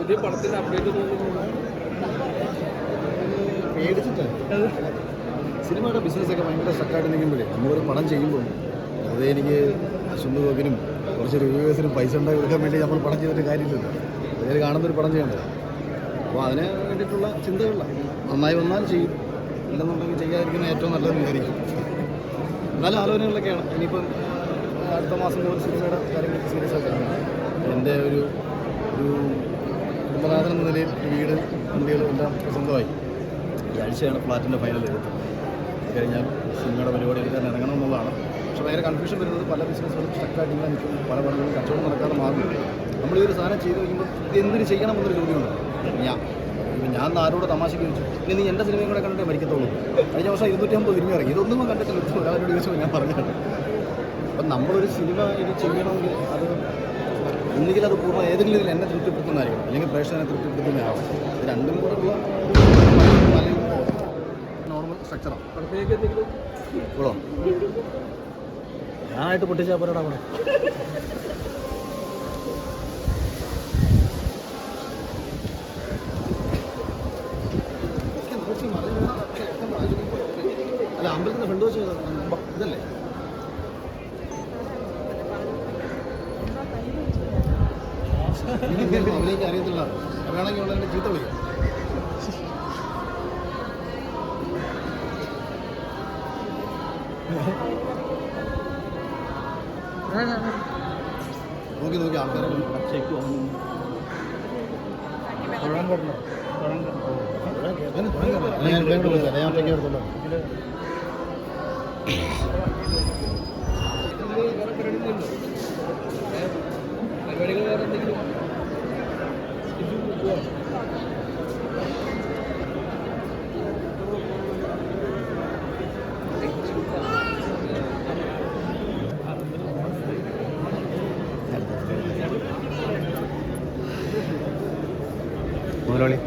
പുതിയ പടത്തിന്റെ അപ്ഡേറ്റ് പേടിച്ചിട്ടാണ്. സിനിമയുടെ ബിസിനസ്സൊക്കെ ഭയങ്കര സ്റ്റക്കായിട്ട് നിൽക്കുമ്പോഴേ നമ്മളൊരു പടം ചെയ്യുമ്പോൾ വെറുതെ എനിക്ക് അശ്വന്ത് ഗോപിനും കുറച്ച് റിവ്യൂവേഴ്സിനും പൈസ ഉണ്ടാക്കി കൊടുക്കാൻ വേണ്ടി നമ്മൾ പടം ചെയ്തിട്ട് കാര്യമില്ലല്ലോ. അതിൽ കാണുന്നൊരു പടം ചെയ്യണ്ടേ. അപ്പോൾ അതിന് വേണ്ടിയിട്ടുള്ള ചിന്തകളിലാണ്. നന്നായി വന്നാൽ ചെയ്യും, ഇല്ലെന്നുണ്ടെങ്കിൽ ചെയ്യാതിരിക്കുന്ന ഏറ്റവും നല്ലതെന്ന് വിചാരിക്കും. എന്നാലും ആലോചനകളൊക്കെയാണ്. ഇനിയിപ്പം അടുത്ത മാസം മുതൽ സിനിമയുടെ കാര്യങ്ങളൊക്കെ സീരിയസ് ആയിട്ടാണ്. എൻ്റെ ഒരു കുടുംബനാഥൻ എന്ന നിലയിൽ വീട് വണ്ടികളും എല്ലാം സ്വന്തമായി. ഈ ആഴ്ചയാണ് ഫ്ലാറ്റിൻ്റെ ഫൈനൽ എടുത്തത്. കഴിഞ്ഞാൽ സിനിമയുടെ പരിപാടി എടുക്കാൻ ഇറങ്ങണം എന്നുള്ളതാണ്. പക്ഷേ ഭയങ്കര കൺഫ്യൂഷൻ വരുന്നത് പല ബിസിനസ്സുകളും സ്റ്റക്കായിട്ട് ഇങ്ങനെ നിൽക്കും. പല പടങ്ങളും കച്ചവടം നടക്കാതെ മാറുന്നു. നമ്മൾ ഈ ഒരു സാധനം ചെയ്ത് കഴിയുമ്പോൾ എന്തിന് ചെയ്യണമെന്നൊരു ചോദ്യമുണ്ട്. ഞാൻ ആരോട് തമാശയ്ക്ക് ചോദിച്ചു, ഇനി നീ എൻ്റെ സിനിമയും കൂടെ കണ്ടിട്ടേ മരിക്കത്തുള്ളൂ. കഴിഞ്ഞ വർഷം 250 സിനിമ ഇറങ്ങി. ഇതൊന്നും കണ്ടിട്ടില്ല. ഒരാളോട് ചോദിച്ചപ്പോൾ ഞാൻ പറഞ്ഞിട്ടുണ്ട്. അപ്പം നമ്മളൊരു സിനിമ ഇത് ചെയ്യണമെങ്കിൽ അത് ഒന്നുകിൽ അത് പൂർണ്ണ ഏതെങ്കിലും ഇതിൽ എന്നെ തൃപ്തിപ്പെടുത്തുന്നതായിരിക്കും, അല്ലെങ്കിൽ പ്രേക്ഷകനെ തൃപ്തിപ്പെടുത്തുന്നതാവും. ഇത് രണ്ടും കൂടെ ഉള്ള അല്ലെങ്കിൽ നോർമൽ സ്ട്രക്ചറാണ്. ഇപ്പോഴോ ഞാനായിട്ട് പൊട്ടിച്ചാൽ പോരാടാ അവിടെ. അല്ല, അമ്പലത്തിൻ്റെ ഫ്രണ്ട് വെച്ച് ഇതല്ലേ അവലേക്ക് അറിയത്തില്ല. വേണമെങ്കിൽ ഉള്ളതിൻ്റെ ചീത്ത വിളിക്കാം. നോക്കി ആൾക്കാരെ ഞാൻ ഒറ്റയ്ക്ക് എടുത്തുള്ളൂ. പരിപാടികൾ വേറെ എന്തെങ്കിലും മുതലാളി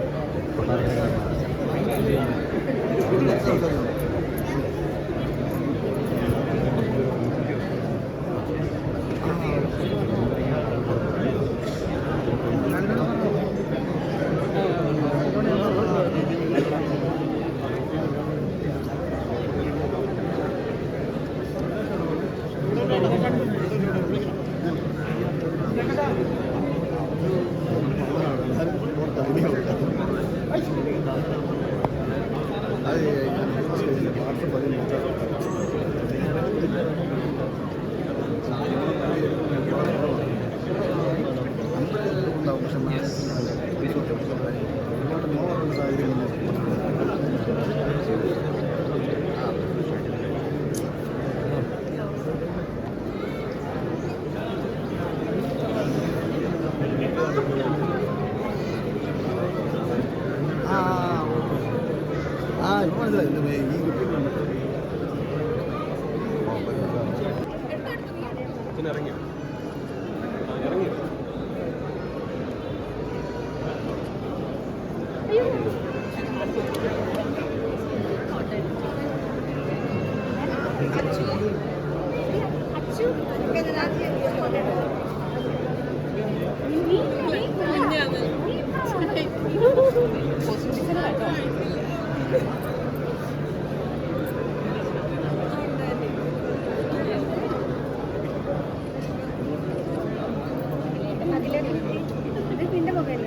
ഇറങ്ങി അതിലെ പിന്നെ മൊബൈൽ